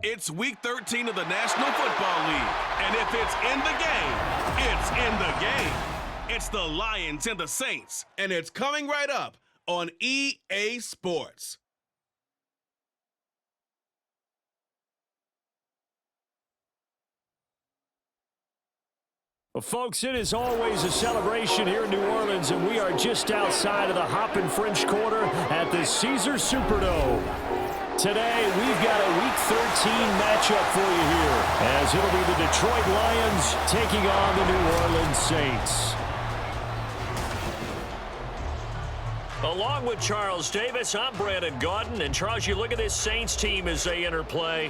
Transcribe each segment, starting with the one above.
It's Week 13 of the National Football League. And if it's in the game, it's in the game. It's the Lions and the Saints, and it's coming right up on EA Sports. Well, folks, it is always a celebration here in New Orleans, and we are just outside of the Hoppin' French Quarter at the Caesars Superdome. Today, we've got a Week 13 matchup for you here, as it'll be the Detroit Lions taking on the New Orleans Saints. Along with Charles Davis, I'm Brandon Gaudin. And Charles, you look at this Saints team as they enter play.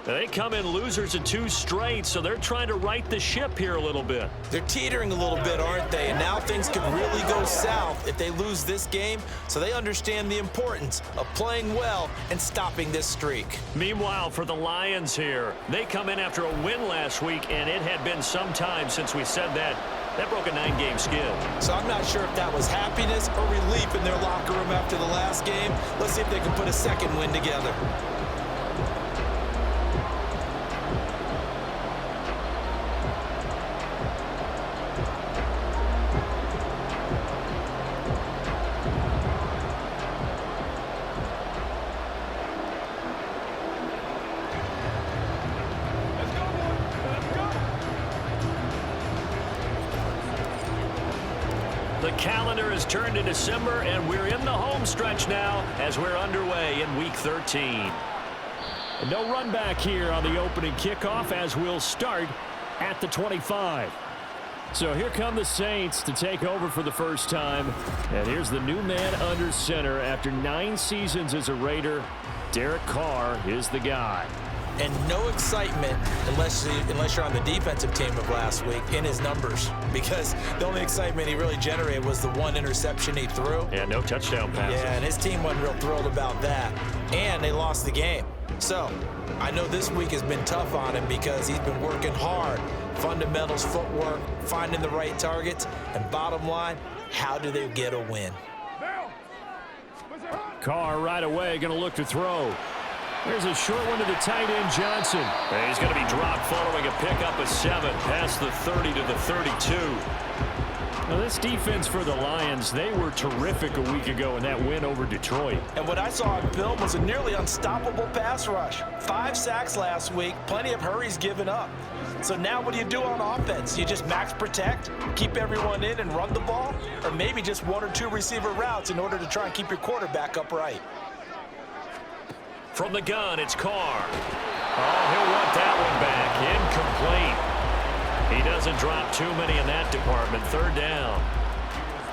They come in losers of 2 straight, so they're trying to right the ship here a little bit. They're teetering a little bit, aren't they? And now things could really go south if they lose this game, so they understand the importance of playing well and stopping this streak. Meanwhile, for the Lions here, they come in after a win last week, and it had been some time since we said that. That broke a 9-game skid. So I'm not sure if that was happiness or relief in their locker room after the last game. Let's see if they can put a second win together. The calendar has turned to December, and we're in the home stretch now as we're underway in Week 13. And no run back here on the opening kickoff as we'll start at the 25. So here come the Saints to take over for the first time. And here's the new man under center after 9 seasons as a Raider. Derek Carr is the guy. And no excitement unless you're on the defensive team of last week in his numbers, because the only excitement he really generated was the 1 interception he threw. Yeah, no touchdown passes. Yeah, and his team wasn't real thrilled about that. And they lost the game. So I know this week has been tough on him because he's been working hard. Fundamentals, footwork, finding the right targets, and bottom line, how do they get a win? Carr right away going to look to throw. There's a short one to the tight end, Johnson. And he's going to be dropped following a pickup of 7 past the 30 to the 32. Now, this defense for the Lions, they were terrific a week ago in that win over Detroit. And what I saw on film was a nearly unstoppable pass rush. 5 sacks last week, plenty of hurries given up. So now what do you do on offense? You just max protect, keep everyone in and run the ball? Or maybe just 1 or 2 receiver routes in order to try and keep your quarterback upright? From the gun, it's Carr. Oh, he'll want that one back. Incomplete. He doesn't drop too many in that department. 3rd down.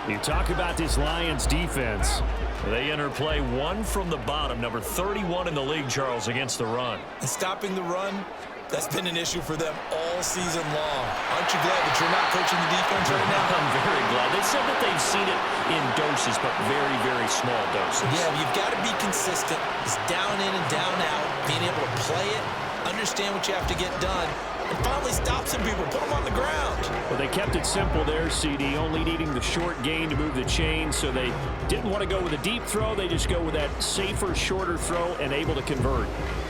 You talk about this Lions defense. They enter play 1 from the bottom, number 31 in the league, Charles, against the run. And stopping the run, that's been an issue for them all season long. Aren't you glad that you're not coaching the defense right now? I'm very glad. They said that they've seen it in doses, but very, very small doses. Yeah, you've got to be consistent. It's down in and down out, being able to play it, understand what you have to get done, and finally stop some people, put them on the ground. Well, they kept it simple there, CD, only needing the short gain to move the chain, so they didn't want to go with a deep throw. They just go with that safer, shorter throw and able to convert.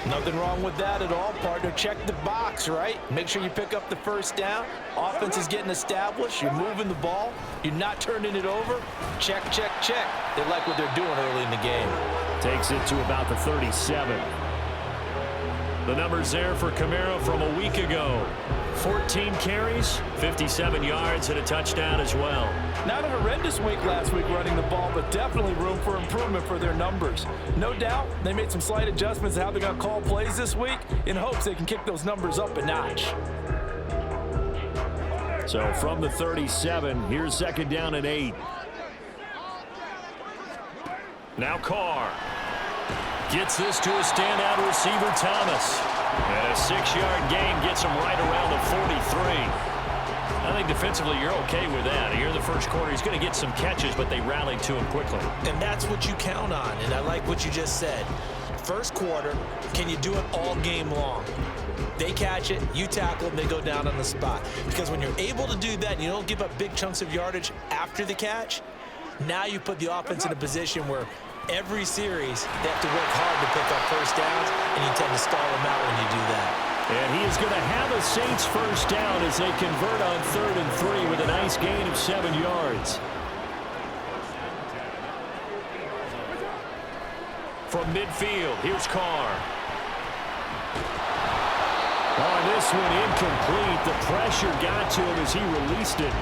Nothing wrong with that at all, partner. Check the box, right? Make sure you pick up the 1st down. Offense is getting established. You're moving the ball. You're not turning it over. Check, check, check. They like what they're doing early in the game. Takes it to about the 37. The numbers there for Kamara from a week ago. 14 carries, 57 yards, and a touchdown as well. Not a horrendous week last week running the ball, but definitely room for improvement for their numbers. No doubt they made some slight adjustments to how they're going to call plays this week in hopes they can kick those numbers up a notch. So from the 37, here's 2nd down and 8. Now Carr gets this to a standout receiver, Thomas. And a 6-yard gain gets him right around the 43. I think defensively you're okay with that. Here in the first quarter, he's going to get some catches, but they rallied to him quickly. And that's what you count on, and I like what you just said. First quarter, can you do it all game long? They catch it, you tackle them, they go down on the spot. Because when you're able to do that and you don't give up big chunks of yardage after the catch, now you put the offense in a position where Every series, they have to work hard to pick up first downs, and you tend to stall them out when you do that. And he is going to have a Saints first down as they convert on 3rd and 3 with a nice gain of 7 yards. From midfield, here's Carr. On this one, incomplete. The pressure got to him as he released it.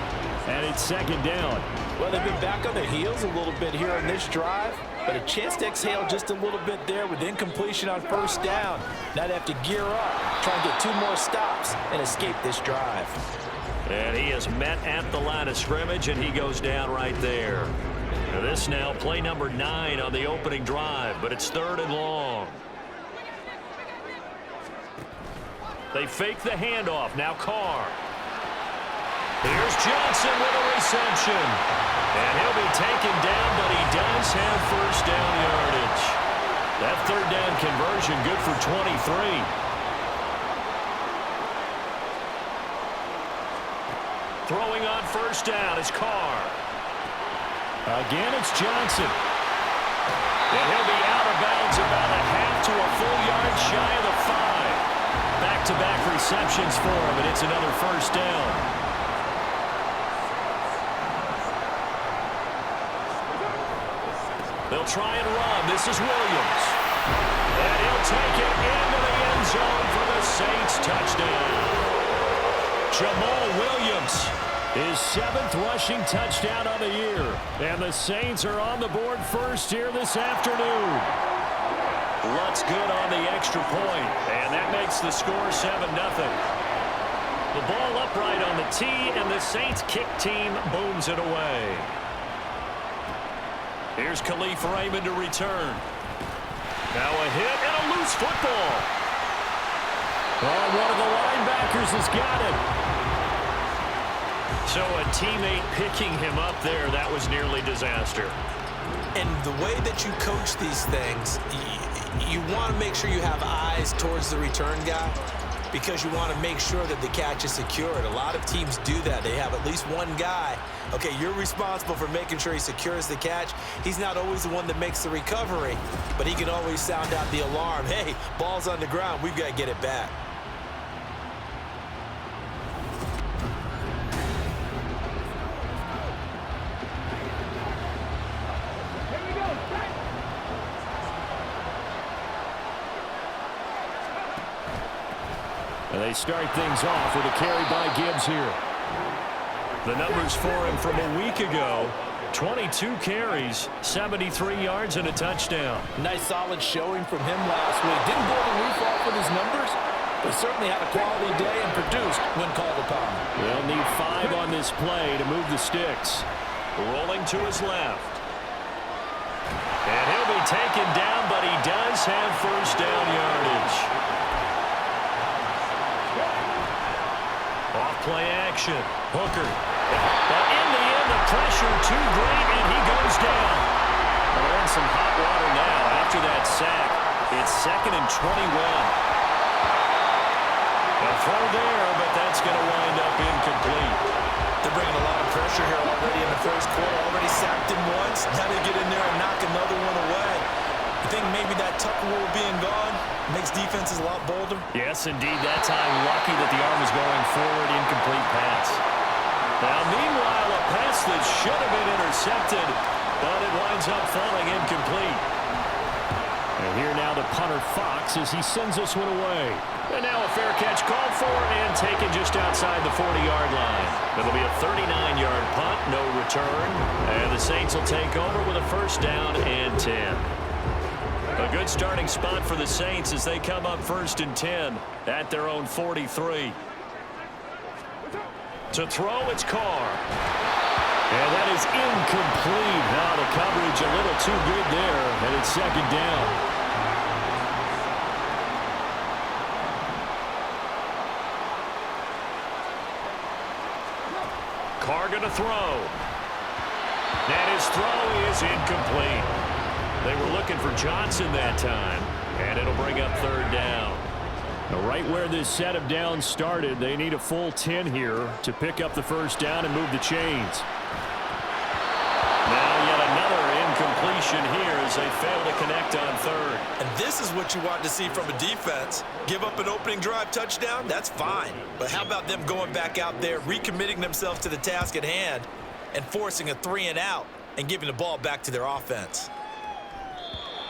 And it's 2nd down. Well, they've been back on their heels a little bit here on this drive, but a chance to exhale just a little bit there with incompletion on first down. Now they have to gear up, try and get 2 more stops and escape this drive. And he is met at the line of scrimmage, and he goes down right there. Now this now play number 9 on the opening drive, but it's 3rd and long. They fake the handoff. Now Carr. Here's Johnson with a reception. And he'll be taken down, but he does have first down yardage. That 3rd down conversion good for 23. Throwing on first down is Carr. Again, it's Johnson. And he'll be out of bounds about a half to a full yard shy of the 5. Back-to-back receptions for him, and it's another first down. They'll try and run. This is Williams. And he'll take it into the end zone for the Saints touchdown. Jamal Williams, his 7th rushing touchdown on the year. And the Saints are on the board first here this afternoon. Lutz good on the extra point, and that makes the score 7-0. The ball upright on the tee, and the Saints kick team booms it away. Here's Khalif Raymond to return. Now a hit and a loose football. Oh, one of the linebackers has got it. So a teammate picking him up there, that was nearly disaster. And the way that you coach these things, you want to make sure you have eyes towards the return guy because you want to make sure that the catch is secured. A lot of teams do that. They have at least one guy. Okay, you're responsible for making sure he secures the catch. He's not always the one that makes the recovery, but he can always sound out the alarm. Hey, ball's on the ground. We've got to get it back. And they start things off with a carry by Gibbs here. The numbers for him from a week ago, 22 carries, 73 yards, and a touchdown. Nice solid showing from him last week. Didn't blow the roof off with his numbers, but certainly had a quality day and produced when called upon. They'll need 5 on this play to move the sticks. Rolling to his left. And he'll be taken down, but he does have first down yardage. Off-play action. Hooker. But in the end, the pressure too great, and he goes down. They're in some hot water now after that sack. It's 2nd and 21. A throw there, but that's going to wind up incomplete. They're bringing a lot of pressure here already in the first quarter. Already sacked him once. Now they get in there and knock another one away. You think maybe that Tucker rule being gone makes defenses a lot bolder? Yes, indeed. That time, lucky that the arm was going forward. Incomplete pass. Now, meanwhile, a pass that should have been intercepted, but it winds up falling incomplete. And here now the punter Fox as he sends this one away. And now a fair catch called for and taken just outside the 40-yard line. It'll be a 39-yard punt, no return. And the Saints will take over with a first down and 10. A good starting spot for the Saints as they come up 1st and 10 at their own 43. To throw, it's Carr. And that is incomplete. Now the coverage a little too good there, and it's 2nd down. Carr going to throw. And his throw is incomplete. They were looking for Johnson that time, and it'll bring up 3rd down. Now, right where this set of downs started, they need a full 10 here to pick up the first down and move the chains. Now yet another incompletion conversion here as they fail to connect on third. And this is what you want to see from a defense. Give up an opening drive touchdown, that's fine. But how about them going back out there, recommitting themselves to the task at hand, and forcing a 3-and-out and giving the ball back to their offense.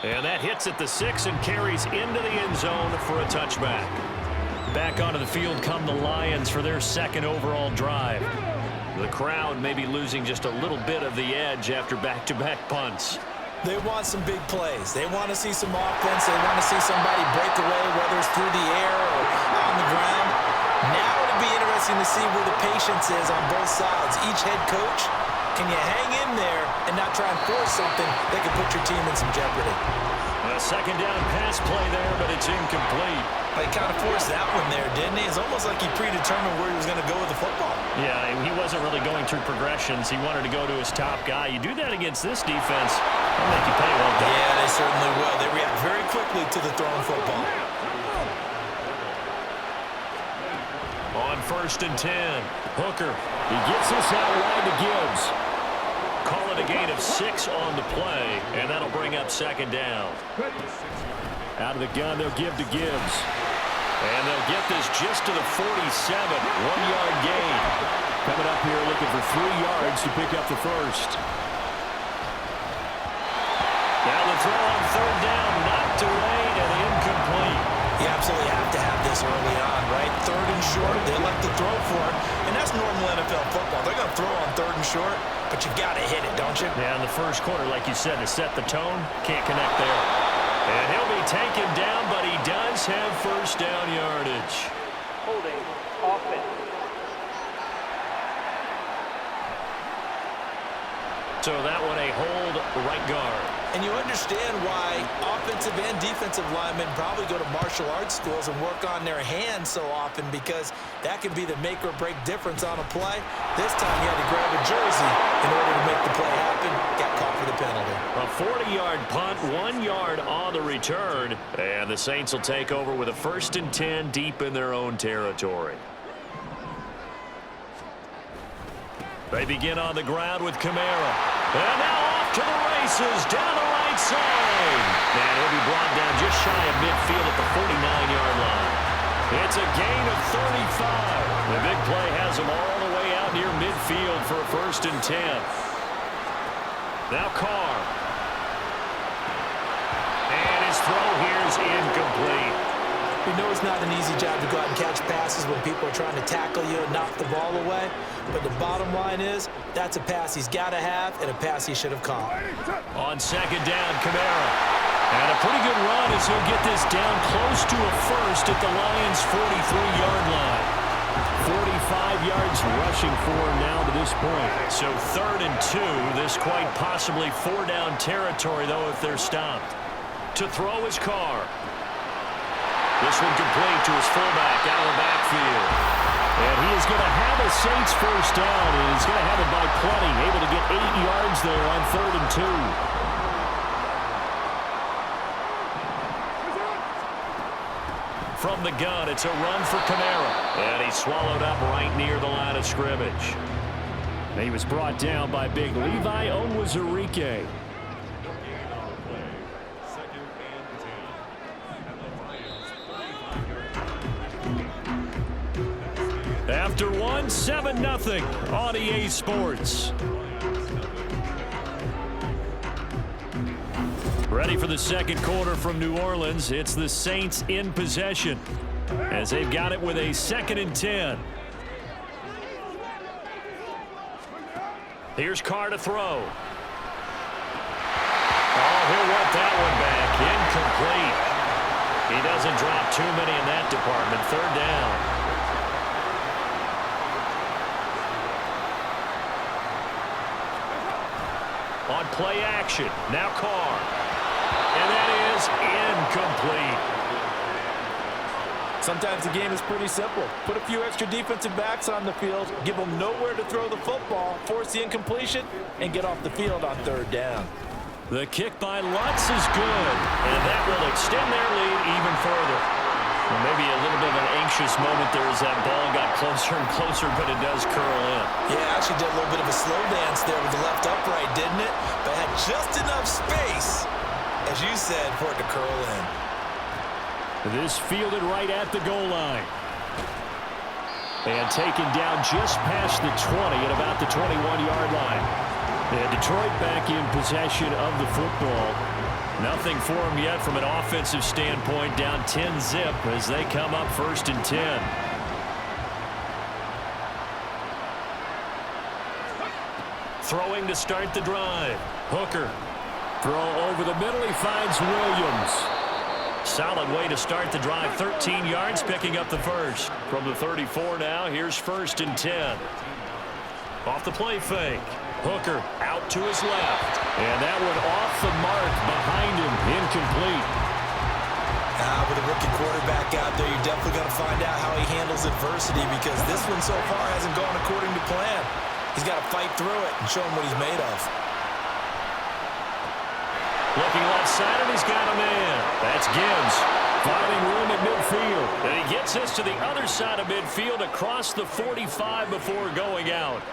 And that hits at the 6 and carries into the end zone for a touchback. Back onto the field come the Lions for their second overall drive. The crowd may be losing just a little bit of the edge after back-to-back punts. They want some big plays. They want to see some offense. They want to see somebody break away, whether it's through the air or on the ground. Now it'll be interesting to see where the patience is on both sides. Each head coach, can you hang in there and not try and force something that could put your team in some jeopardy? A second down pass play there, but it's incomplete. He kind of forced that one there, didn't he? It's almost like he predetermined where he was going to go with the football. Yeah, he wasn't really going through progressions. He wanted to go to his top guy. You do that against this defense, they'll make you pay, won't they? Yeah, they certainly will. They react very quickly to the thrown football. On 1st and 10, Hooker. He gets this out wide to Gibbs. Call it a gain of 6 on the play, and that'll bring up second down. Out of the gun, they'll give to Gibbs. And they'll get this just to the 47, 1-yard gain. Coming up here looking for 3 yards to pick up the first. Now the throw on 3rd down, knocked away and incomplete. You absolutely have to have this early on, right? 3rd and short, they elect to throw for it, and that's normal NFL football. They're going to throw on 3rd and short, but you've got to hit it, don't you? Yeah, in the first quarter, like you said, to set the tone, can't connect there. And he'll be taken down, but he does have first down yardage. Holding offense. So that one a hold right guard. And you understand why offensive and defensive linemen probably go to martial arts schools and work on their hands so often, because that can be the make or break difference on a play. This time he had to grab a jersey in order to make the play happen. Got caught for the penalty. A 40-yard punt, 1 yard on the return. And the Saints will take over with a 1st and 10 deep in their own territory. They begin on the ground with Kamara. And now off to the races down the right side. And he'll be brought down just shy of midfield at the 49-yard line. It's a gain of 35. The big play has him all the way out near midfield for a 1st and 10. Now Carr. And his throw here is incomplete. We know it's not an easy job to go out and catch passes when people are trying to tackle you and knock the ball away. But the bottom line is, that's a pass he's got to have and a pass he should have caught. On 2nd down, Kamara. And a pretty good run as he'll get this down close to a first at the Lions' 43-yard line. 45 yards rushing for him now to this point. So 3rd and 2. This quite possibly 4-down territory, though, if they're stopped. To throw is Carr. This one complete to his fullback out of the backfield. And he is going to have a Saints first down, and he's going to have it by plenty, able to get 8 yards there on 3rd and 2. From the gun, it's a run for Kamara. And he's swallowed up right near the line of scrimmage. And he was brought down by big Levi Onwuzurike. After one, 7-0 on EA Sports. Ready for the second quarter from New Orleans. It's the Saints in possession as they've got it with a 2nd and 10. Here's Carr to throw. Oh, he'll want that one back. Incomplete. He doesn't drop too many in that department. 3rd down. On play action, now Carr. And that is incomplete. Sometimes the game is pretty simple. Put a few extra defensive backs on the field, give them nowhere to throw the football, force the incompletion, and get off the field on 3rd down. The kick by Lutz is good, and that will extend their lead even further. Well, maybe a little bit of an anxious moment there as that ball got closer and closer, but it does curl in. Yeah, actually did a little bit of a slow dance there with the left upright, didn't it? But had just enough space, as you said, for it to curl in. This fielded right at the goal line. And taken down just past the 20 at about the 21-yard line. And Detroit back in possession of the football. Nothing for them yet from an offensive standpoint, down 10-zip as they come up 1st and 10. Throwing to start the drive. Hooker. Throw over the middle. He finds Williams. Solid way to start the drive. 13 yards, picking up the first. From the 34 now, here's 1st and 10. Off the play fake. Hooker out to his left. And that one off the mark behind him. Incomplete. With a rookie quarterback out there, you're definitely going to find out how he handles adversity, because this one so far hasn't gone according to plan. He's got to fight through it and show him what he's made of. Looking left side, and he's got a man. That's Gibbs. Finding room at midfield. And he gets us to the other side of midfield across the 45 before going out.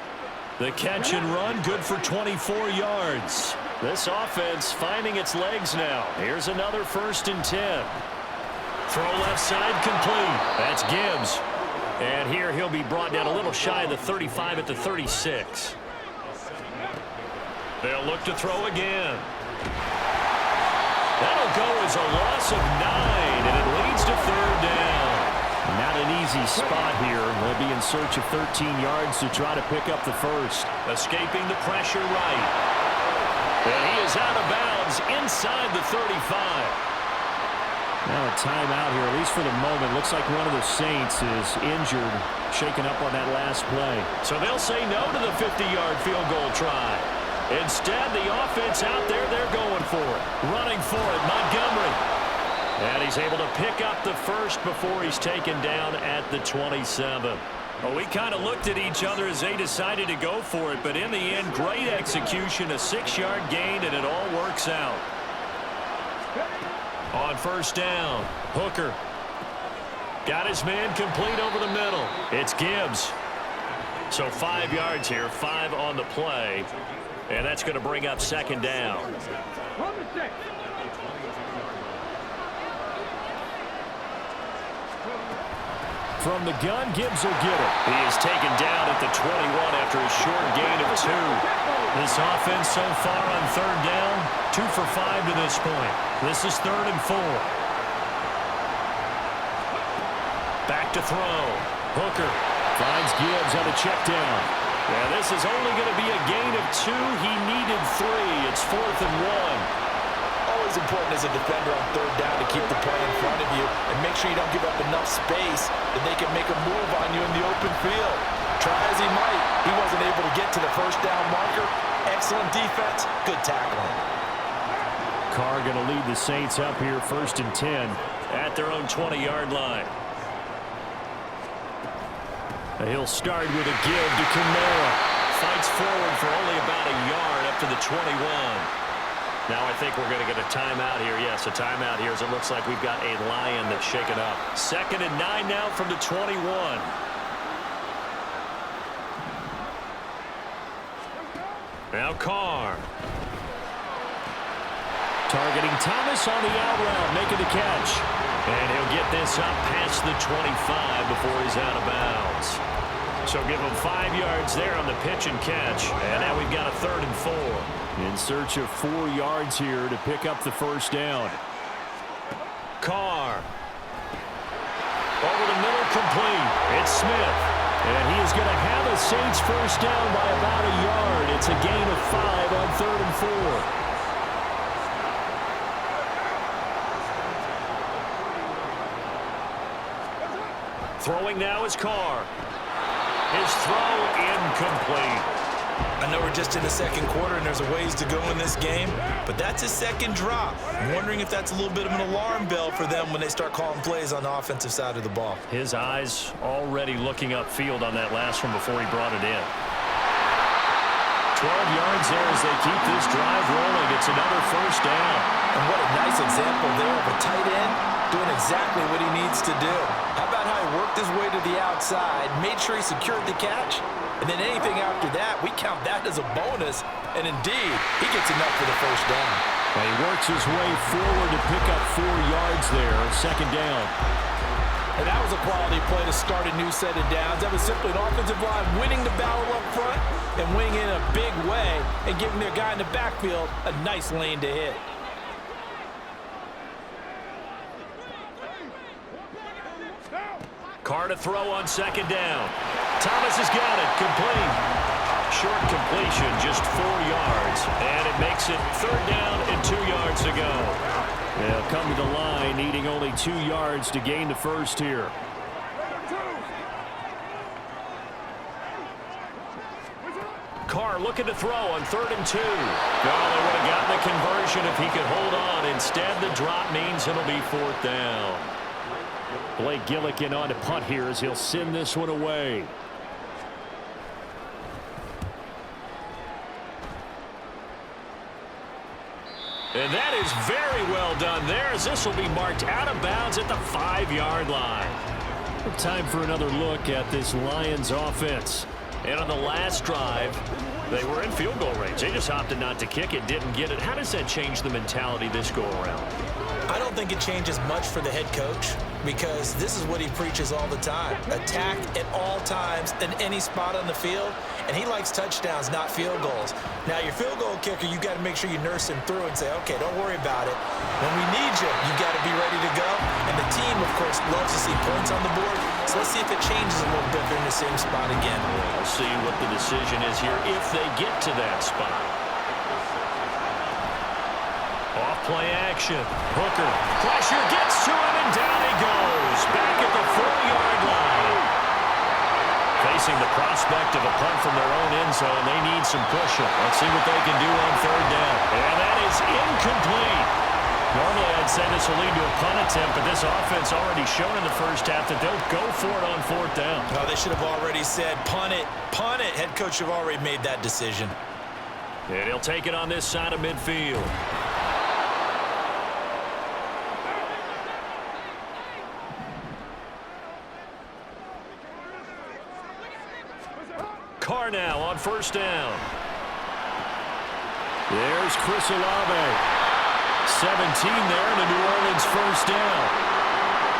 The catch and run, good for 24 yards. This offense finding its legs now. Here's another 1st and 10. Throw left side, complete. That's Gibbs. And here he'll be brought down a little shy of the 35 at the 36. They'll look to throw again. That'll go as a loss of 9, and it leads to 3rd down. Not an easy spot here. They'll be in search of 13 yards to try to pick up the first. Escaping the pressure right. And he is out of bounds inside the 35. Now a timeout here, at least for the moment. Looks like one of the Saints is injured, shaken up on that last play. So they'll say no to the 50-yard field goal try. Instead, the offense out there, they're going for it. Running for it, Montgomery. And he's able to pick up the first before he's taken down at the 27. Well, we kind of looked at each other as they decided to go for it, but in the end, great execution, a 6-yard gain, and it all works out. On 1st down, Hooker. Got his man complete over the middle. It's Gibbs. So 5 yards here, 5 on the play. And that's going to bring up 2nd down. From the gun, Gibbs will get it. He is taken down at the 21 after a short gain of 2. This offense so far on 3rd down, 2 for 5 to this point. This is 3rd and 4. Back to throw. Hooker finds Gibbs on a check down. Yeah, this is only going to be a gain of 2. He needed 3. It's 4th and 1. Always important as a defender on 3rd down to keep the play in front of you and make sure you don't give up enough space that they can make a move on you in the open field. Try as he might, he wasn't able to get to the 1st down marker. Excellent defense, good tackling. Carr going to lead the Saints up here 1st and 10 at their own 20-yard line. He'll start with a give to Kamara. Fights forward for only about a yard up to the 21. Now I think we're going to get a timeout here. Yes, a timeout here as it looks like we've got a Lion that's shaken up. 2nd and 9 now from the 21. Now Carr. Targeting Thomas on the out route, making the catch. And he'll get this up past the 25 before he's out of bounds. So give him 5 yards there on the pitch and catch. And now we've got a 3rd and 4. In search of 4 yards here to pick up the 1st down. Carr. Over the middle, complete. It's Smith. And he is going to have a Saints 1st down by about a yard. It's a gain of 5 on 3rd and 4. Throwing now is Carr. His throw incomplete. I know we're just in the 2nd quarter and there's a ways to go in this game, but that's his 2nd drop. I'm wondering if that's a little bit of an alarm bell for them when they start calling plays on the offensive side of the ball. His eyes already looking upfield on that last one before he brought it in. 12 yards there as they keep this drive rolling. It's another 1st down. And what a nice example there of a tight end doing exactly what he needs to do. How about how he worked his way to the outside, made sure he secured the catch, And then anything after that, we count that as a bonus. And indeed, he gets enough for the first down. And he works his way forward to pick up 4 yards there, second down. And that was a quality play to start a new set of downs. That was simply an offensive line winning the battle up front and winning in a big way and giving their guy in the backfield a nice lane to hit. Carr to throw on second down. Thomas has got it. Complete. Short completion, just 4 yards. And it makes it third down and 2 yards to go. They'll come to the line, needing only 2 yards to gain the first here. Carr looking to throw on 3rd and 2. No, they would have gotten the conversion if he could hold on. Instead, the drop means it'll be 4th down. Blake Gillikin on to punt here as he'll send this one away. And that is very well done there, as this will be marked out of bounds at the 5-yard line. Time for another look at this Lions offense. And on the last drive, they were in field goal range. They just opted not to kick it, didn't get it. How does that change the mentality this go around? I don't think it changes much for the head coach because this is what he preaches all the time. Attack at all times in any spot on the field, and he likes touchdowns, not field goals. Now, your field goal kicker, you got to make sure you nurse him through and say, okay, don't worry about it. When we need you, you got to be ready to go. And the team, of course, loves to see points on the board. So let's see if it changes a little bit if they're in the same spot again. We'll see what the decision is here if they get to that spot. Off play action. Hooker. Pressure gets to him, and down he goes. Back at the 4-yard line. Facing the prospect of a punt from their own end zone, they need some pushing. Let's see what they can do on 3rd down. And that is incomplete. Normally, I'd say this will lead to a punt attempt, but this offense already shown in the first half that they'll go for it on 4th down. No, they should have already said, punt it, punt it. Head coach should have already made that decision. And he'll take it on this side of midfield. Carr now on 1st down. There's Chris Olave. 17 there in the New Orleans 1st down.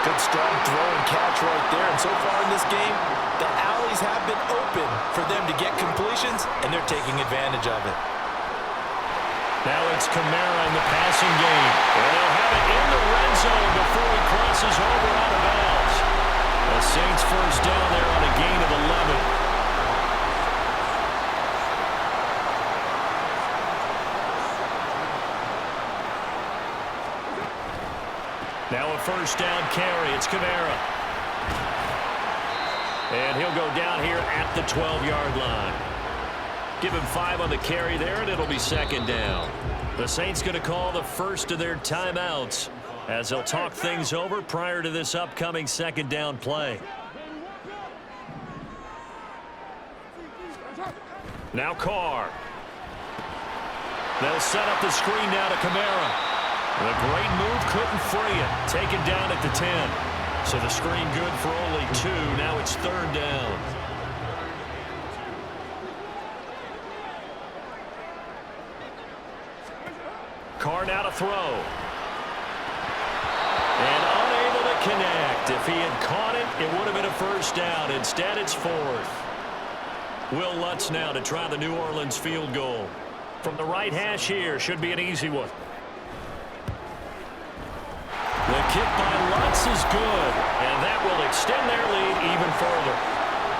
Good strong throw and catch right there. And so far in this game, the alleys have been open for them to get completions, and they're taking advantage of it. Now it's Kamara in the passing game. And they'll have it in the red zone before he crosses over out of bounds. The Saints 1st down there on a gain of 11. Now a 1st down carry. It's Kamara. And he'll go down here at the 12-yard line. Give him 5 on the carry there, and it'll be 2nd down. The Saints going to call the first of their timeouts as they'll talk things over prior to this upcoming 2nd down play. Now Carr. They'll set up the screen now to Kamara. The great move couldn't free it. Taken down at the 10. So the screen good for only 2. Now it's 3rd down. Carr now to throw. And unable to connect. If he had caught it, it would have been a 1st down. Instead, it's 4th. Will Lutz now to try the New Orleans field goal. From the right hash here, should be an easy one. The kick by Lutz is good, and that will extend their lead even further.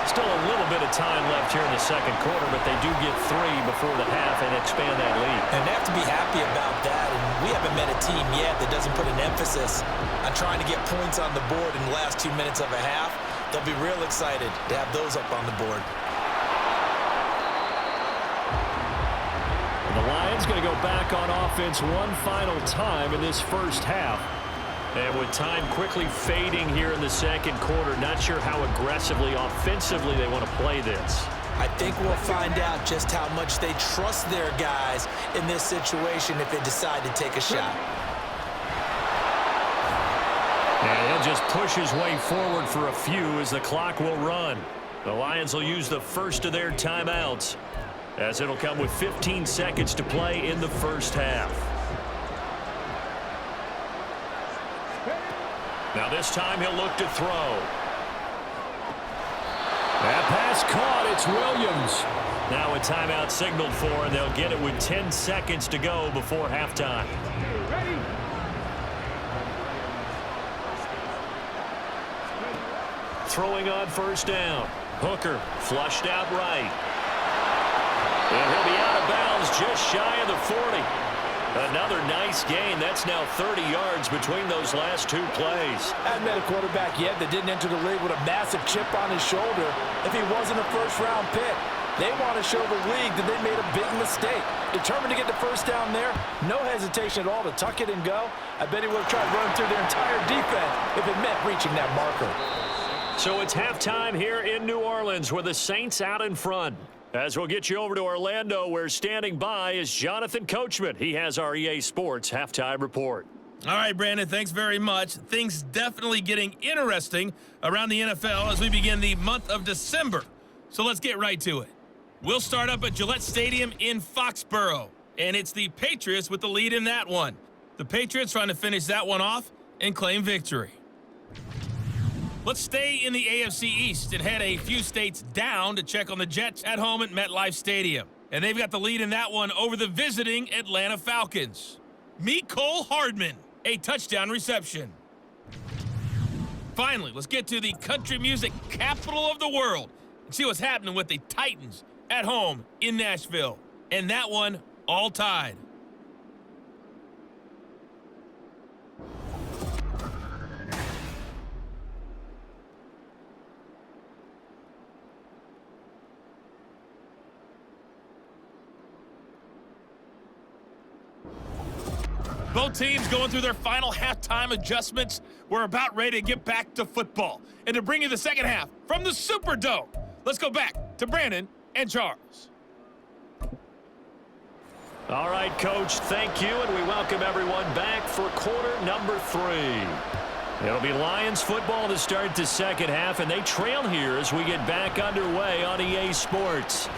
Still a little bit of time left here in the 2nd quarter, but they do get 3 before the half and expand that lead. And they have to be happy about that. And we haven't met a team yet that doesn't put an emphasis on trying to get points on the board in the last 2 minutes of a half. They'll be real excited to have those up on the board. And the Lions going to go back on offense one final time in this first half. And with time quickly fading here in the 2nd quarter, not sure how aggressively, offensively they want to play this. I think we'll find out just how much they trust their guys in this situation if they decide to take a shot. And he'll just push his way forward for a few as the clock will run. The Lions will use the first of their timeouts, as it'll come with 15 seconds to play in the first half. Now this time he'll look to throw. That pass caught. It's Williams. Now a timeout signaled for, and they'll get it with 10 seconds to go before halftime. Throwing on first down. Hooker flushed out right. And he'll be out of bounds just shy of the 40. Another nice gain. That's now 30 yards between those last two plays. I've met a quarterback yet that didn't enter the league with a massive chip on his shoulder if he wasn't a first-round pick. They want to show the league that they made a big mistake. Determined to get the first down there, no hesitation at all to tuck it and go. I bet he would have tried running through their entire defense if it meant reaching that marker. So it's halftime here in New Orleans with the Saints out in front. As we'll get you over to Orlando, where standing by is Jonathan Coachman. He has our EA Sports halftime report. All right, Brandon, thanks very much. Things definitely getting interesting around the NFL as we begin the month of December. So let's get right to it. We'll start up at Gillette Stadium in Foxborough, and it's the Patriots with the lead in that one. The Patriots trying to finish that one off and claim victory. Let's stay in the AFC East and head a few states down to check on the Jets at home at MetLife Stadium. And they've got the lead in that one over the visiting Atlanta Falcons. Mecole Hardman, a touchdown reception. Finally, let's get to the country music capital of the world and see what's happening with the Titans at home in Nashville. And that one all tied. Both teams going through their final halftime adjustments. We're about ready to get back to football. And to bring you the second half from the Superdome, let's go back to Brandon and Charles. All right, Coach, thank you, and we welcome everyone back for quarter number 3. It'll be Lions football to start the second half, and they trail here as we get back underway on EA Sports.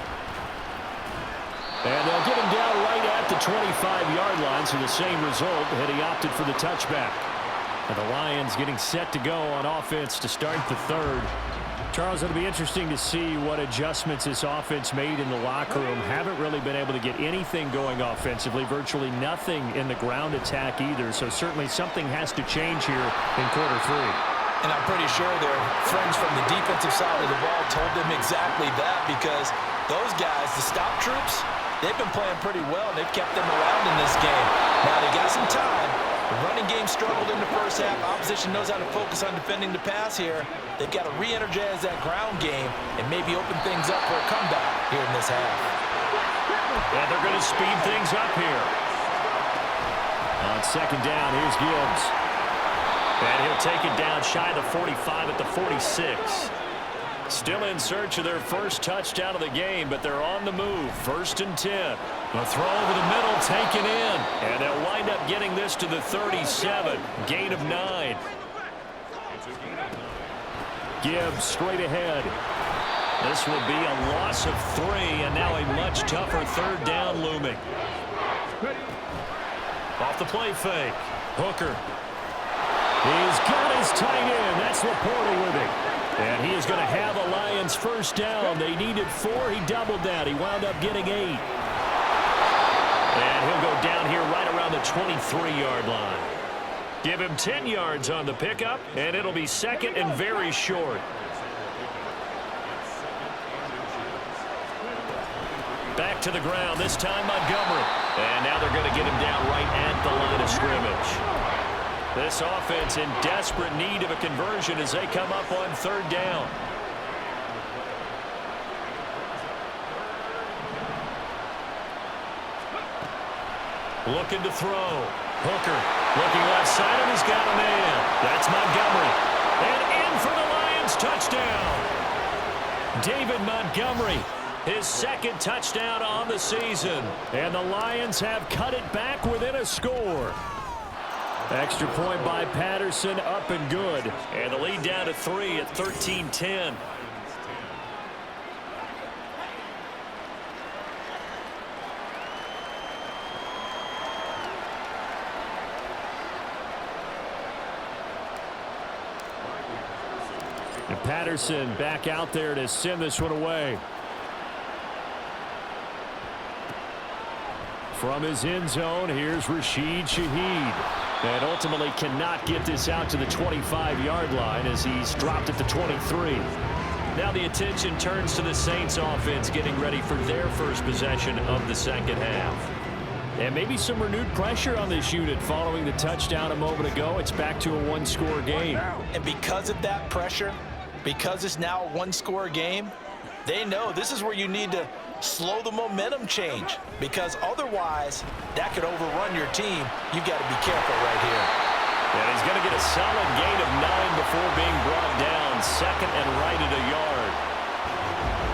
And they'll get him down right at the 25-yard line, so the same result, had he opted for the touchback. And the Lions getting set to go on offense to start the third. Charles, it'll be interesting to see what adjustments this offense made in the locker room. Haven't really been able to get anything going offensively, virtually nothing in the ground attack either. So certainly something has to change here in quarter 3. And I'm pretty sure their friends from the defensive side of the ball told them exactly that, because those guys, the stop troops, they've been playing pretty well. They've kept them around in this game. Now they got some time. The running game struggled in the first half. Opposition knows how to focus on defending the pass here. They've got to re-energize that ground game and maybe open things up for a comeback here in this half. And they're going to speed things up here. On second down, here's Gibbs. And he'll take it down shy of the 45 at the 46. Still in search of their first touchdown of the game, but they're on the move. 1st and 10. A throw over the middle, taken in. And they'll wind up getting this to the 37. Gain of 9. Gibbs straight ahead. This will be a loss of 3, and now a much tougher third down looming. Off the play fake. Hooker. He's got his tight end. That's Laporta with him. And he is going to have a Lions first down. They needed 4. He doubled that. He wound up getting 8. And he'll go down here right around the 23-yard line. Give him 10 yards on the pickup, and it'll be second and very short. Back to the ground, this time Montgomery. And now they're going to get him down right at the line of scrimmage. This offense in desperate need of a conversion as they come up on third down. Looking to throw. Hooker looking left side, and he's got a man. That's Montgomery. And in for the Lions touchdown. David Montgomery, his second touchdown on the season. And the Lions have cut it back within a score. Extra point by Patterson, up and good. And the lead down to 3 at 13-10. And Patterson back out there to send this one away. From his end zone, here's Rashid Shaheed. And ultimately cannot get this out to the 25-yard line as he's dropped at the 23. Now the attention turns to the Saints offense getting ready for their first possession of the second half. And maybe some renewed pressure on this unit following the touchdown a moment ago. It's back to a one-score game. And because of that pressure, because it's now a one-score game, they know this is where you need to slow the momentum change, because otherwise that could overrun your team. You've got to be careful right here. And he's going to get a solid gain of 9 before being brought down. Second and right at a yard.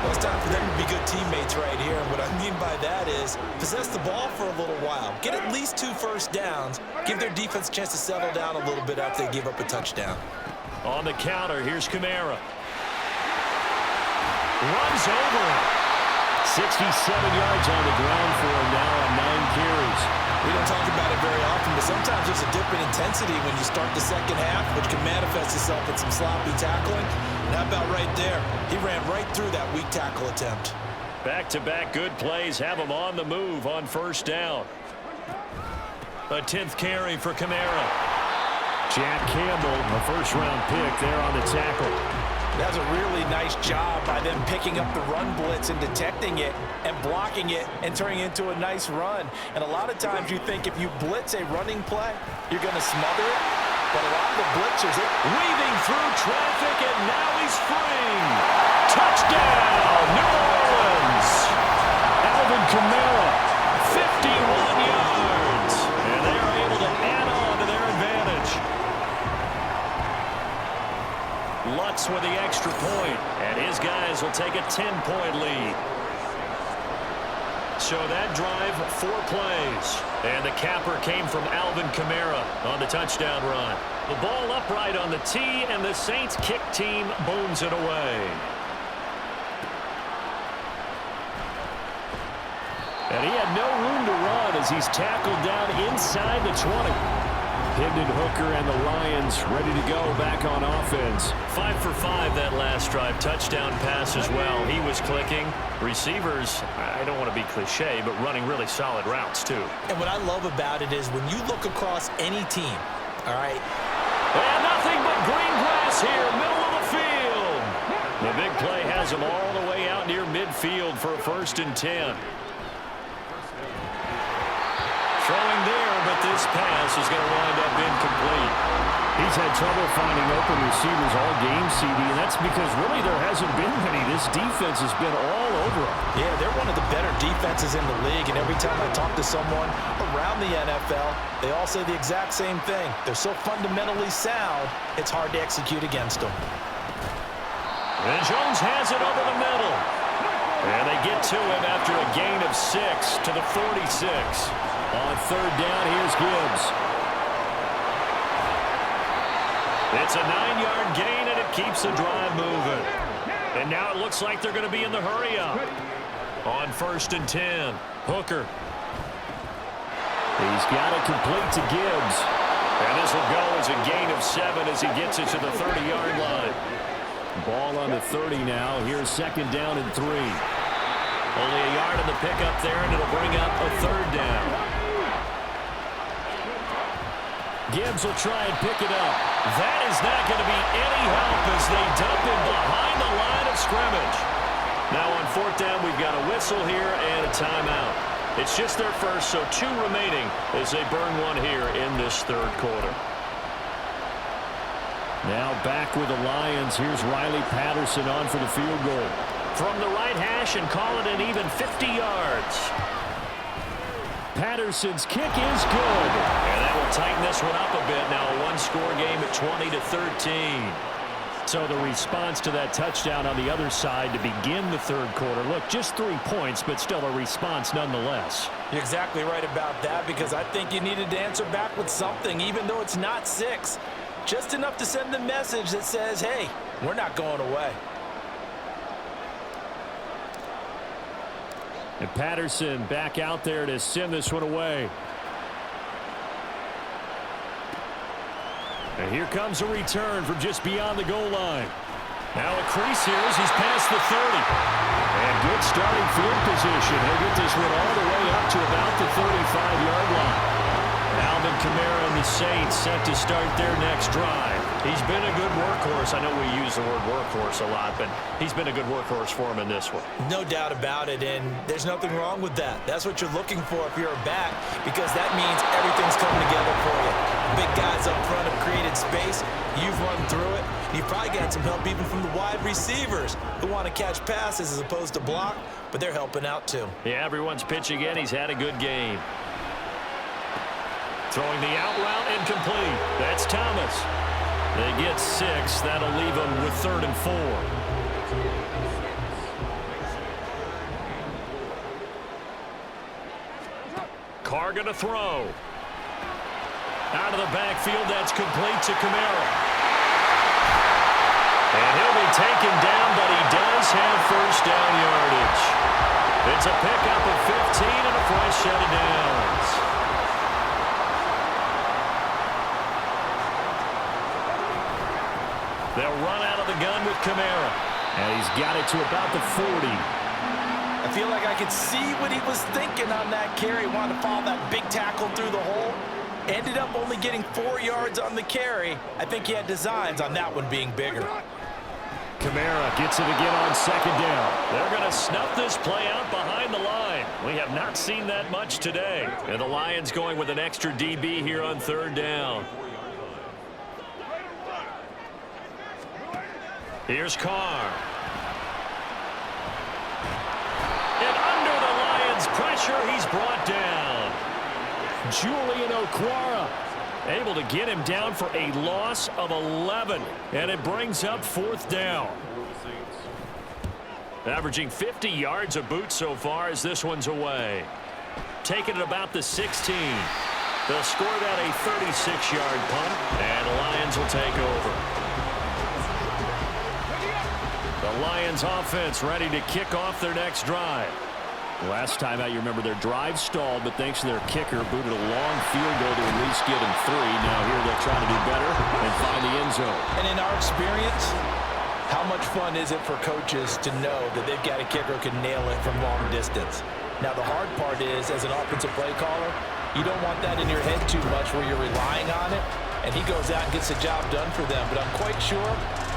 Well, it's time for them to be good teammates right here. And what I mean by that is possess the ball for a little while. Get at least 2 first downs. Give their defense a chance to settle down a little bit after they give up a touchdown. On the counter, here's Kamara. Runs over him. 67 yards on the ground for him now on 9 carries. We don't talk about it very often, but sometimes there's a dip in intensity when you start the second half, which can manifest itself in some sloppy tackling. And how about right there? He ran right through that weak tackle attempt. Back-to-back good plays have him on the move on first down. A 10th carry for Kamara. Jack Campbell, a first-round pick there on the tackle. That's a really nice job by them picking up the run blitz and detecting it and blocking it and turning it into a nice run. And a lot of times you think if you blitz a running play, you're going to smother it. But a lot of the blitzers, weaving through traffic, and now he's free. Touchdown, New Orleans. Alvin Kamara, 51 yards. And they are able to add on to their advantage. Lutz with the extra point, and his guys will take a 10-point lead. So that drive, 4 plays. And the capper came from Alvin Kamara on the touchdown run. The ball upright on the tee, and the Saints kick team booms it away. And he had no room to run as he's tackled down inside the 20. Hendon Hooker and the Lions ready to go back on offense. 5 for 5 that last drive. Touchdown pass as well. He was clicking. Receivers, I don't want to be cliche, but running really solid routes too. And what I love about it is when you look across any team, all right? And nothing but green grass here, middle of the field. The big play has him all the way out near midfield for a 1st and 10. Throwing there, but this pass is going to wind up incomplete. He's had trouble finding open receivers all game, CD, and that's because really there hasn't been many. This defense has been all over them. yeah, they're one of the better defenses in the league, and every time I talk to someone around the NFL, they all say the exact same thing. They're so fundamentally sound, it's hard to execute against them. And Jones has it over the middle. And they get to him after a gain of 6 to the 46. On 3rd down, here's Gibbs. It's a 9-yard gain, and it keeps the drive moving. And now it looks like they're going to be in the hurry-up. On 1st and 10, Hooker. He's got it complete to Gibbs. And this will go as a gain of 7 as he gets it to the 30-yard line. Ball on the 30 now. Here's 2nd down and 3. Only a yard in the pickup there, and it'll bring up a 3rd down. Gibbs will try and pick it up. That is not going to be any help as they dump him behind the line of scrimmage. Now on 4th down, we've got a whistle here and a timeout. It's just their first, so 2 remaining as they burn one here in this 3rd quarter. Now back with the Lions. Here's Riley Patterson on for the field goal. From the right hash and call it an even 50 yards. Patterson's kick is good. And that will tighten this one up a bit. Now a 1-score game at 20-13. So the response to that touchdown on the other side to begin the 3rd quarter. Look, just 3 points, but still a response nonetheless. You're exactly right about that, because I think you needed to answer back with something, even though it's not 6. Just enough to send the message that says, hey, we're not going away. And Patterson back out there to send this one away. And here comes a return from just beyond the goal line. Now a crease here as he's past the 30. And good starting field position. He'll get this one all the way up to about the 35-yard line. Alvin Kamara and the Saints set to start their next drive. He's been a good workhorse. I know we use the word workhorse a lot, but he's been a good workhorse for him in this one. No doubt about it, and there's nothing wrong with that. That's what you're looking for if you're a back, because that means everything's coming together for you. Big guys up front have created space. You've run through it. You've probably got some help even from the wide receivers who want to catch passes as opposed to block, but they're helping out too. Yeah, everyone's pitching in. He's had a good game. Throwing the out route incomplete. That's Thomas. They get 6. That'll leave them with 3rd and 4. Carr going to throw. Out of the backfield, that's complete to Kamara. And he'll be taken down, but he does have first down yardage. It's a pickup of 15 and a fresh set of downs. They'll run out of the gun with Kamara. And he's got it to about the 40. I feel like I could see what he was thinking on that carry. Wanted to follow that big tackle through the hole. Ended up only getting 4 yards on the carry. I think he had designs on that one being bigger. Kamara gets it again on 2nd down. They're going to snuff this play out behind the line. We have not seen that much today. And the Lions going with an extra DB here on 3rd down. Here's Carr. And under the Lions' pressure, he's brought down. Julian Okwara able to get him down for a loss of 11. And it brings up 4th down. Averaging 50 yards a boot so far as this one's away. Taking it about the 16. They'll score that a 36-yard punt, and the Lions will take over. The Lions offense ready to kick off their next drive. Last time out, you remember their drive stalled, but thanks to their kicker, booted a long field goal to at least get them 3. Now here they'll try to do better and find the end zone. And in our experience, how much fun is it for coaches to know that they've got a kicker who can nail it from long distance? Now the hard part is, as an offensive play caller, you don't want that in your head too much where you're relying on it, and he goes out and gets the job done for them. But I'm quite sure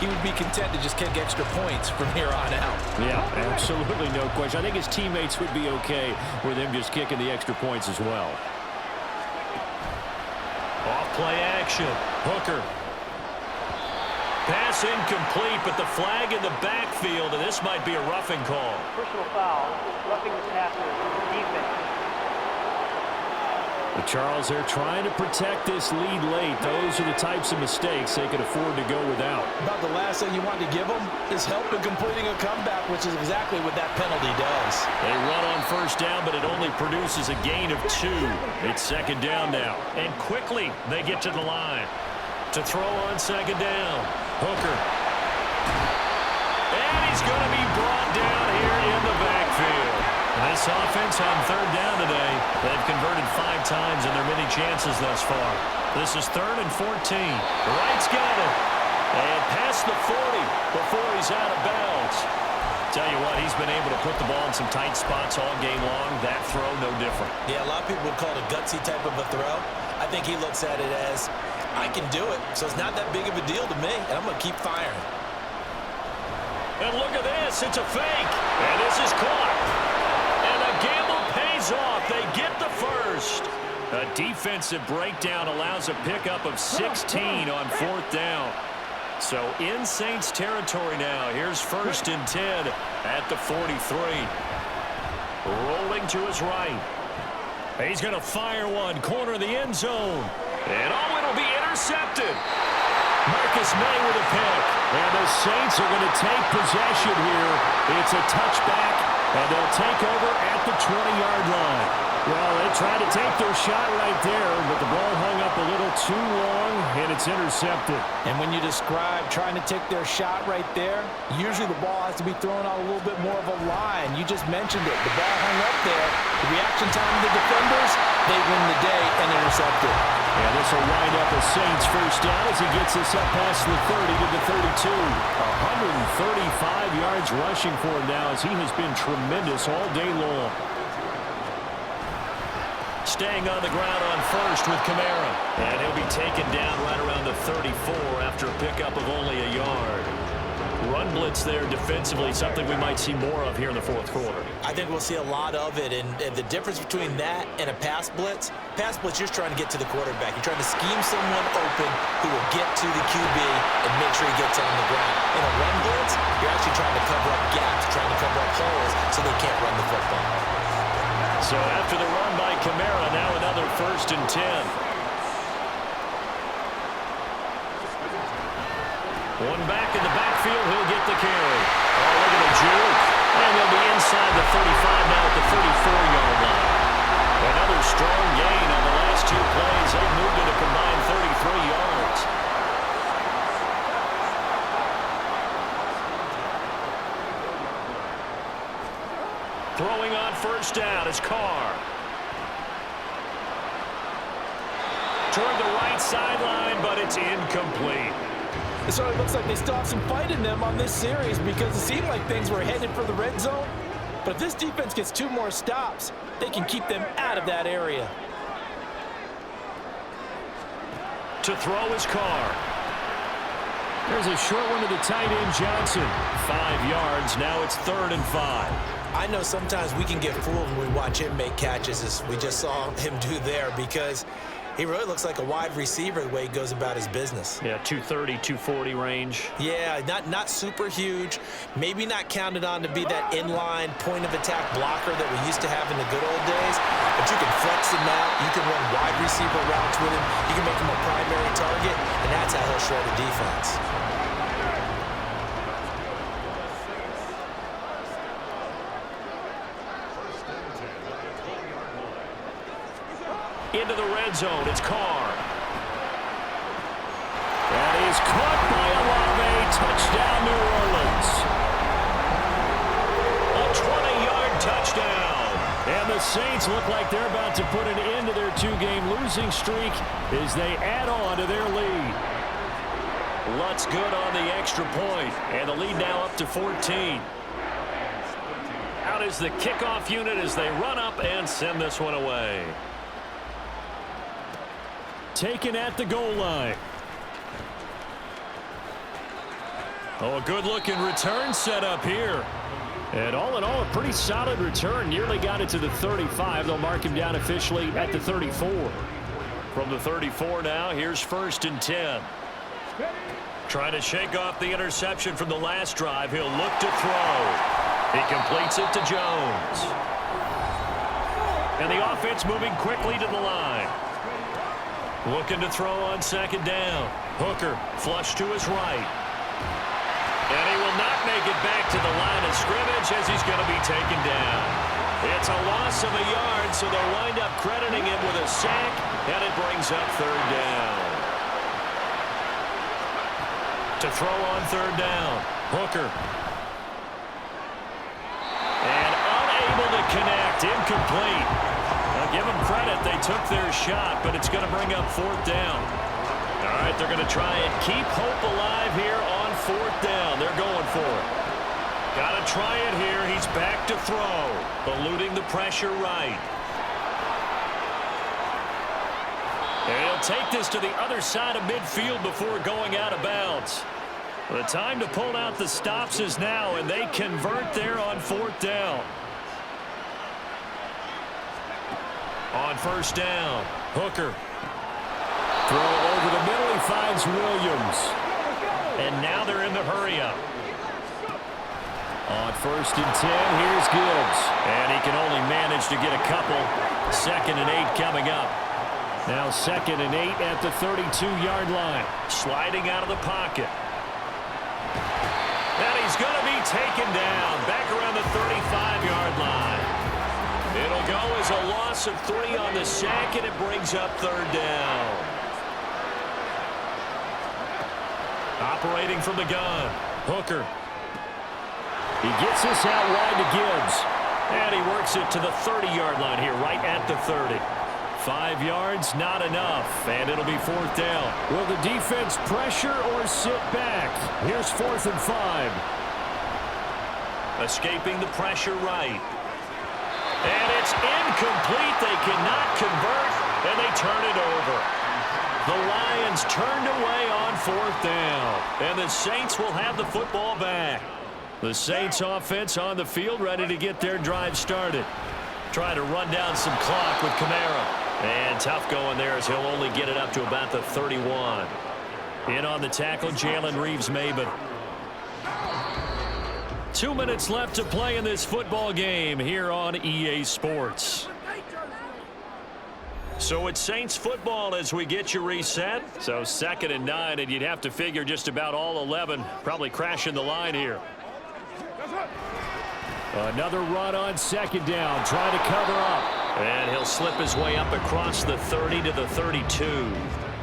he would be content to just kick extra points from here on out. Yeah, absolutely no question. I think his teammates would be okay with him just kicking the extra points as well. Off play action. Hooker. Pass incomplete, but the flag in the backfield, and this might be a roughing call. Personal foul, roughing the passer, defense. The Charles, they're trying to protect this lead late. Those are the types of mistakes they can afford to go without. About the last thing you want to give them is help in completing a comeback, which is exactly what that penalty does. They run on 1st down, but it only produces a gain of 2. It's 2nd down now. And quickly, they get to the line. To throw on 2nd down. Hooker. And he's going to be brought down here in the backfield. This offense on 3rd down today, they've converted 5 times in their many chances thus far. This is 3rd and 14. Wright's got it. And past the 40 before he's out of bounds. Tell you what, he's been able to put the ball in some tight spots all game long. That throw, no different. Yeah, a lot of people would call it a gutsy type of a throw. I think he looks at it as, I can do it, so it's not that big of a deal to me, and I'm going to keep firing. And look at this. It's a fake. And this is caught. Gamble pays off. They get the first. A defensive breakdown allows a pickup of 16 on 4th down. So in Saints territory now. Here's 1st and 10 at the 43. Rolling to his right. He's going to fire one. Corner of the end zone. And it'll be intercepted. Marcus May with a pick. And the Saints are going to take possession here. It's a touchback. And they'll take over at the 20-yard line. Well, they tried to take their shot right there, but the ball hung up a little too long, and it's intercepted. And when you describe trying to take their shot right there, usually the ball has to be thrown out a little bit more of a line. You just mentioned it. The ball hung up there. The reaction time of the defenders, they win the day and intercept it. And this will wind up a Saints first down as he gets us up past the 30 to the 32. 135 yards rushing for him now as he has been tremendous all day long. Staying on the ground on first with Kamara. And he'll be taken down right around the 34 after a pickup of only a yard. Run blitz there defensively, something we might see more of here in the fourth quarter. I think we'll see a lot of it, and the difference between that and a pass blitz, you're just trying to get to the quarterback. You're trying to scheme someone open who will get to the QB and make sure he gets on the ground. In a run blitz, you're actually trying to cover up gaps, trying to cover up holes so they can't run the football. So after the run by Kamara, now another 1st and 10. One back in the backfield, he'll get the carry. Oh, look at the juke. And they'll be inside the 35 now at the 34-yard line. Another strong gain on the last 2 plays. They've moved it a combined 33 yards. Throwing on first down is Carr. Toward the right sideline, but it's incomplete. It sort of looks like they still have some fight in them on this series because it seemed like things were headed for the red zone. But if this defense gets 2 more stops, they can keep them out of that area. To throw is Carr. There's a short one to the tight end, Johnson. 5 yards. Now it's 3rd and 5. I know sometimes we can get fooled when we watch him make catches, as we just saw him do there, because he really looks like a wide receiver the way he goes about his business. Yeah, 230, 240 range. Yeah, not super huge. Maybe not counted on to be that inline point-of-attack blocker that we used to have in the good old days. But you can flex him out. You can run wide receiver routes with him. You can make him a primary target, and that's how he'll shred a defense. Into the red zone, it's Carr. That is caught by Olave. Touchdown, New Orleans. A 20-yard touchdown. And the Saints look like they're about to put an end to their 2-game losing streak as they add on to their lead. Lutz good on the extra point, and the lead now up to 14. Out is the kickoff unit as they run up and send this one away. Taken at the goal line. Oh, a good-looking return set up here. And all in all, a pretty solid return. Nearly got it to the 35. They'll mark him down officially at the 34. From the 34 now, here's 1st and 10. Trying to shake off the interception from the last drive. He'll look to throw. He completes it to Jones. And the offense moving quickly to the line. Looking to throw on 2nd down. Hooker flush to his right. And he will not make it back to the line of scrimmage as he's going to be taken down. It's a loss of a yard, so they'll wind up crediting him with a sack, and it brings up 3rd down. To throw on 3rd down, Hooker. And unable to connect, incomplete. Now give them credit, they took their shot, but it's going to bring up 4th down. All right, they're going to try and keep hope alive here on 4th down. They're going for it. Got to try it here. He's back to throw, eluding the pressure right. And he'll take this to the other side of midfield before going out of bounds. The time to pull out the stops is now, and they convert there on 4th down. On 1st down, Hooker. Throw over the middle, he finds Williams. And now they're in the hurry-up. On 1st and 10, here's Gibbs. And he can only manage to get a couple. 2nd and 8 coming up. Now 2nd and 8 at the 32-yard line. Sliding out of the pocket. And he's going to be taken down back around the 35-yard line. It'll go is a loss of 3 on the sack, and it brings up 3rd down. Operating from the gun, Hooker. He gets this out wide to Gibbs. And he works it to the 30-yard line here, right at the 30. 5 yards, not enough, and it'll be 4th down. Will the defense pressure or sit back? Here's 4th and 5. Escaping the pressure right. And it's incomplete. They cannot convert, and they turn it over. The Lions turned away on 4th down, and the Saints will have the football back. The Saints offense on the field, ready to get their drive started. Trying to run down some clock with Kamara. And tough going there as he'll only get it up to about the 31. In on the tackle, Jalen Reeves-Maybin. 2 minutes left to play in this football game here on EA Sports. So it's Saints football as we get you reset. So 2nd and 9, and you'd have to figure just about all 11 probably crashing the line here. Another run on 2nd down, trying to cover up. And he'll slip his way up across the 30 to the 32.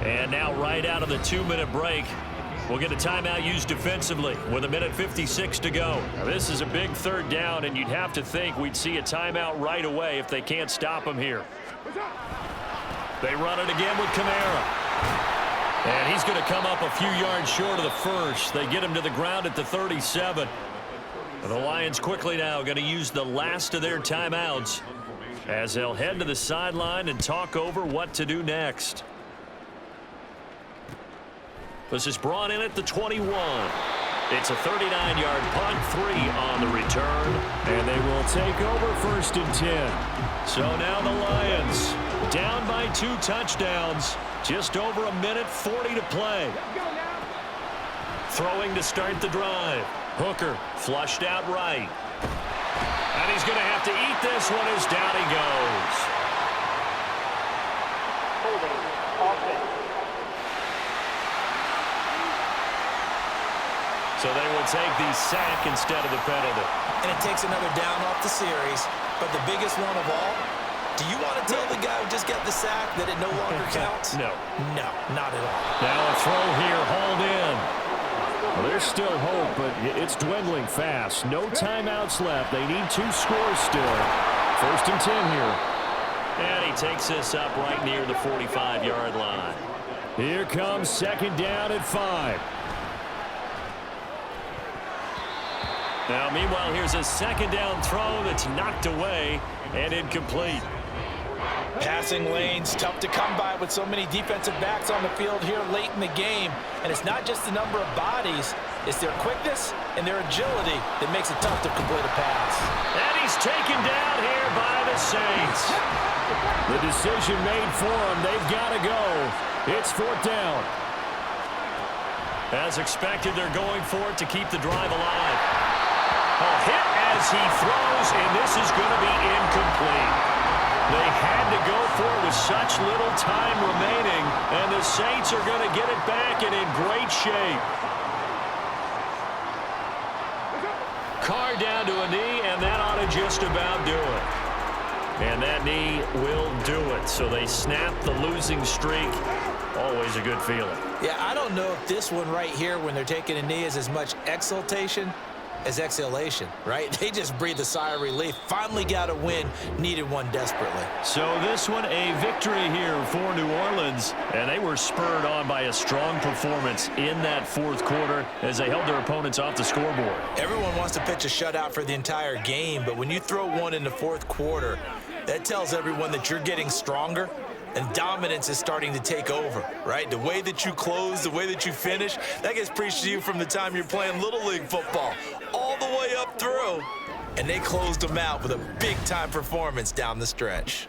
And now right out of the 2-minute break, we'll get a timeout used defensively with 1:56 to go. Now, this is a big 3rd down, and you'd have to think we'd see a timeout right away if they can't stop him here. They run it again with Kamara. And he's going to come up a few yards short of the first. They get him to the ground at the 37. The Lions quickly now going to use the last of their timeouts as they'll head to the sideline and talk over what to do next. This is brought in at the 21. It's a 39-yard punt, 3 on the return. And they will take over 1st and 10. So now the Lions down by 2 touchdowns. Just over 1:40 to play. Throwing to start the drive. Hooker flushed out right. And he's going to have to eat this one as down he goes. Holding. Offense. So they will take the sack instead of the penalty. And it takes another down off the series. But the biggest one of all, do you want to tell the guy who just got the sack that it no longer counts? No. No, not at all. Now a throw here, hauled in. Well, there's still hope, but it's dwindling fast. No timeouts left. They need 2 scores still. 1st and 10 here. And he takes this up right near the 45-yard line. Here comes 2nd down at 5. Now, meanwhile, here's a 2nd down throw that's knocked away and incomplete. Passing lanes, tough to come by with so many defensive backs on the field here late in the game. And it's not just the number of bodies, it's their quickness and their agility that makes it tough to complete a pass. And he's taken down here by the Saints. The decision made for them. They've got to go. It's 4th down. As expected, they're going for it to keep the drive alive. A hit as he throws, and this is going to be incomplete. They had to go for it with such little time remaining, and the Saints are going to get it back and in great shape. Carr down to a knee, and that ought to just about do it. And that knee will do it. So they snap the losing streak. Always a good feeling. Yeah, I don't know if this one right here, when they're taking a knee, is as much exultation as exhalation, right? They just breathe a sigh of relief. Finally got a win, needed one desperately. So this one, a victory here for New Orleans. And they were spurred on by a strong performance in that 4th quarter as they held their opponents off the scoreboard. Everyone wants to pitch a shutout for the entire game, but when you throw one in the 4th quarter, that tells everyone that you're getting stronger and dominance is starting to take over, right? The way that you close, the way that you finish, that gets preached to you from the time you're playing Little League football all the way up through. And they closed them out with a big-time performance down the stretch.